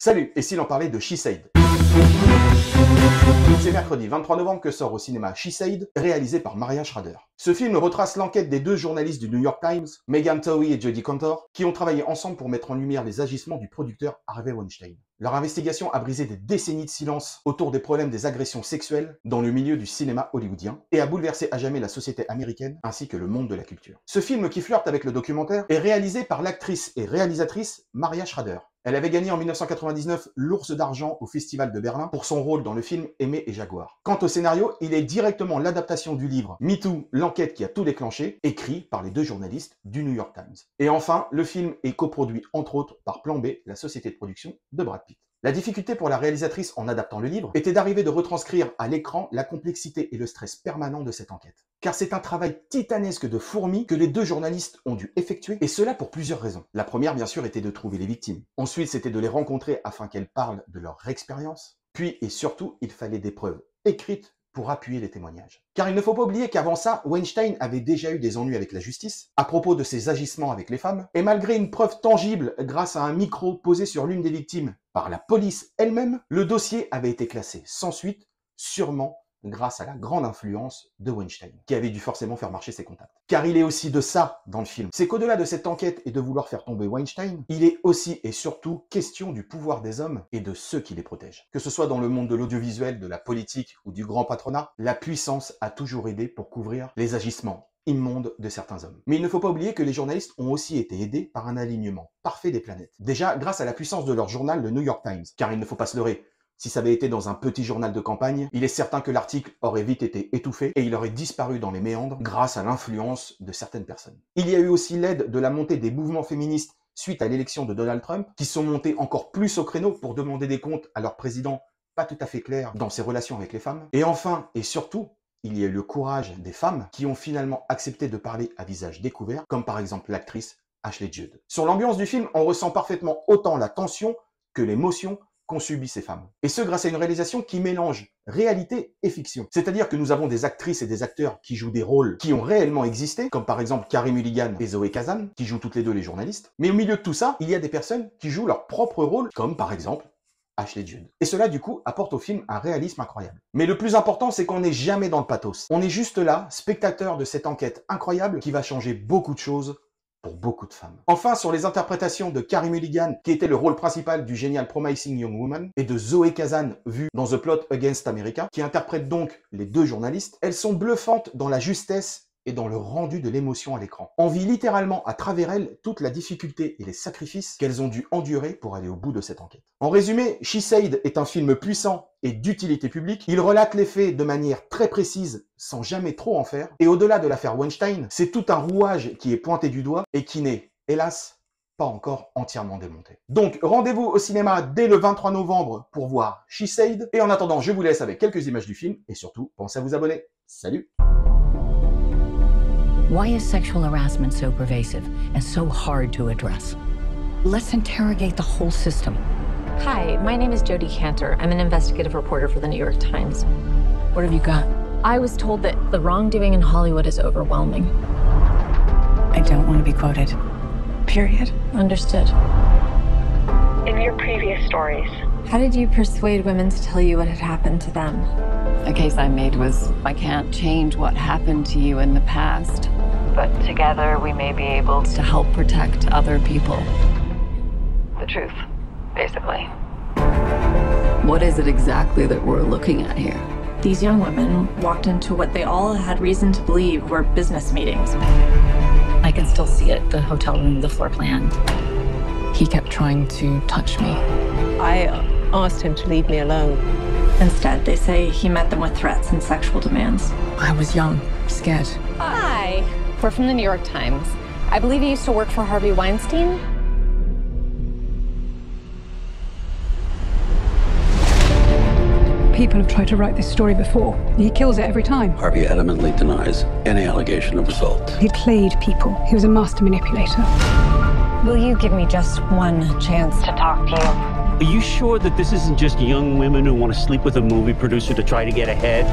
Salut, et si l'on parlait de She Said? C'est mercredi 23 novembre que sort au cinéma She Said, réalisé par Maria Schrader. Ce film retrace l'enquête des deux journalistes du New York Times, Megan Towie et Jodie Cantor, qui ont travaillé ensemble pour mettre en lumière les agissements du producteur Harvey Weinstein. Leur investigation a brisé des décennies de silence autour des problèmes des agressions sexuelles dans le milieu du cinéma hollywoodien et a bouleversé à jamais la société américaine ainsi que le monde de la culture. Ce film, qui flirte avec le documentaire, est réalisé par l'actrice et réalisatrice Maria Schrader. Elle avait gagné en 1999 l'Ours d'Argent au Festival de Berlin pour son rôle dans le film Aimé et Jaguar. Quant au scénario, il est directement l'adaptation du livre Me Too, l'enquête qui a tout déclenché, écrit par les deux journalistes du New York Times. Et enfin, le film est coproduit entre autres par Plan B, la société de production de Brad Pitt. La difficulté pour la réalisatrice en adaptant le livre était d'arriver de retranscrire à l'écran la complexité et le stress permanent de cette enquête. Car c'est un travail titanesque de fourmi que les deux journalistes ont dû effectuer, et cela pour plusieurs raisons. La première, bien sûr, était de trouver les victimes. Ensuite, c'était de les rencontrer afin qu'elles parlent de leur expérience. Puis, et surtout, il fallait des preuves écrites pour appuyer les témoignages. Car il ne faut pas oublier qu'avant ça, Weinstein avait déjà eu des ennuis avec la justice, à propos de ses agissements avec les femmes, et malgré une preuve tangible grâce à un micro posé sur l'une des victimes par la police elle-même, le dossier avait été classé sans suite, sûrement grâce à la grande influence de Weinstein, qui avait dû forcément faire marcher ses contacts. Car il est aussi de ça dans le film. C'est qu'au-delà de cette enquête et de vouloir faire tomber Weinstein, il est aussi et surtout question du pouvoir des hommes et de ceux qui les protègent. Que ce soit dans le monde de l'audiovisuel, de la politique ou du grand patronat, la puissance a toujours aidé pour couvrir les agissements immondes de certains hommes. Mais il ne faut pas oublier que les journalistes ont aussi été aidés par un alignement parfait des planètes. Déjà, grâce à la puissance de leur journal, le New York Times. Car il ne faut pas se leurrer, si ça avait été dans un petit journal de campagne, il est certain que l'article aurait vite été étouffé et il aurait disparu dans les méandres grâce à l'influence de certaines personnes. Il y a eu aussi l'aide de la montée des mouvements féministes suite à l'élection de Donald Trump, qui sont montés encore plus au créneau pour demander des comptes à leur président pas tout à fait clair dans ses relations avec les femmes. Et enfin, et surtout, il y a eu le courage des femmes qui ont finalement accepté de parler à visage découvert, comme par exemple l'actrice Ashley Judd. Sur l'ambiance du film, on ressent parfaitement autant la tension que l'émotion qu'ont subi ces femmes. Et ce, grâce à une réalisation qui mélange réalité et fiction. C'est-à-dire que nous avons des actrices et des acteurs qui jouent des rôles qui ont réellement existé, comme par exemple Carey Mulligan et Zoe Kazan, qui jouent toutes les deux les journalistes. Mais au milieu de tout ça, il y a des personnes qui jouent leur propre rôle, comme par exemple Ashley Judd. Et cela, du coup, apporte au film un réalisme incroyable. Mais le plus important, c'est qu'on n'est jamais dans le pathos. On est juste là, spectateur de cette enquête incroyable qui va changer beaucoup de choses pour beaucoup de femmes. Enfin, sur les interprétations de Carey Mulligan, qui était le rôle principal du génial Promising Young Woman, et de Zoe Kazan, vue dans The Plot Against America, qui interprète donc les deux journalistes, elles sont bluffantes dans la justesse et dans le rendu de l'émotion à l'écran. On vit littéralement à travers elles toute la difficulté et les sacrifices qu'elles ont dû endurer pour aller au bout de cette enquête. En résumé, She Said est un film puissant et d'utilité publique. Il relate les faits de manière très précise, sans jamais trop en faire. Et au-delà de l'affaire Weinstein, c'est tout un rouage qui est pointé du doigt et qui n'est, hélas, pas encore entièrement démonté. Donc, rendez-vous au cinéma dès le 23 novembre pour voir She Said. Et en attendant, je vous laisse avec quelques images du film et surtout, pensez à vous abonner. Salut! Why is sexual harassment so pervasive and so hard to address? Let's interrogate the whole system. Hi, my name is Jodie Cantor. I'm an investigative reporter for the New York Times. What have you got? I was told that the wrongdoing in Hollywood is overwhelming. I don't want to be quoted. Period. Understood. In your previous stories, How did you persuade women to tell you what had happened to them? The case I made was, I can't change what happened to you in the past, but together we may be able to help protect other people. The truth, basically. What is it exactly that we're looking at here? These young women walked into what they all had reason to believe were business meetings. I can still see it, the hotel room, the floor plan. He kept trying to touch me. I asked him to leave me alone. Instead, they say he met them with threats and sexual demands. I was young, scared. Hi, we're from the New York Times. I believe you used to work for Harvey Weinstein. People have tried to write this story before. He kills it every time. Harvey adamantly denies any allegation of assault. He played people. He was a master manipulator. Will you give me just one chance to talk to you? Are you sure that this isn't just young women who want to sleep with a movie producer to try to get ahead?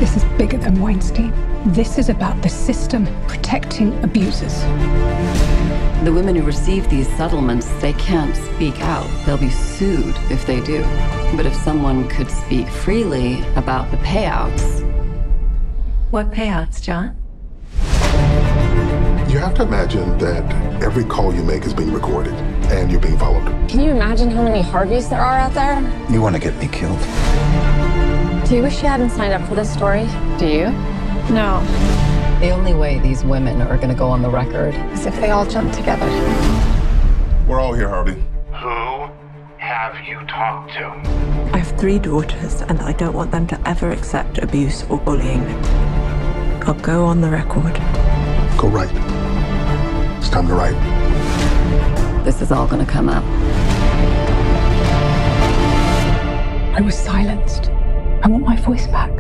This is bigger than Weinstein. This is about the system protecting abusers. The women who receive these settlements, they can't speak out. They'll be sued if they do. But if someone could speak freely about the payouts... What payouts, John? You have to imagine that every call you make is being recorded and you're being followed. Can you imagine how many Harveys there are out there? You want to get me killed? Do you wish you hadn't signed up for this story? Do you? No. The only way these women are going to go on the record is if they all jump together. We're all here, Harvey. Who have you talked to? I have 3 daughters, and I don't want them to ever accept abuse or bullying. I'll go on the record. Go write. It's time to write. This is all going to come up. I was silenced. I want my voice back.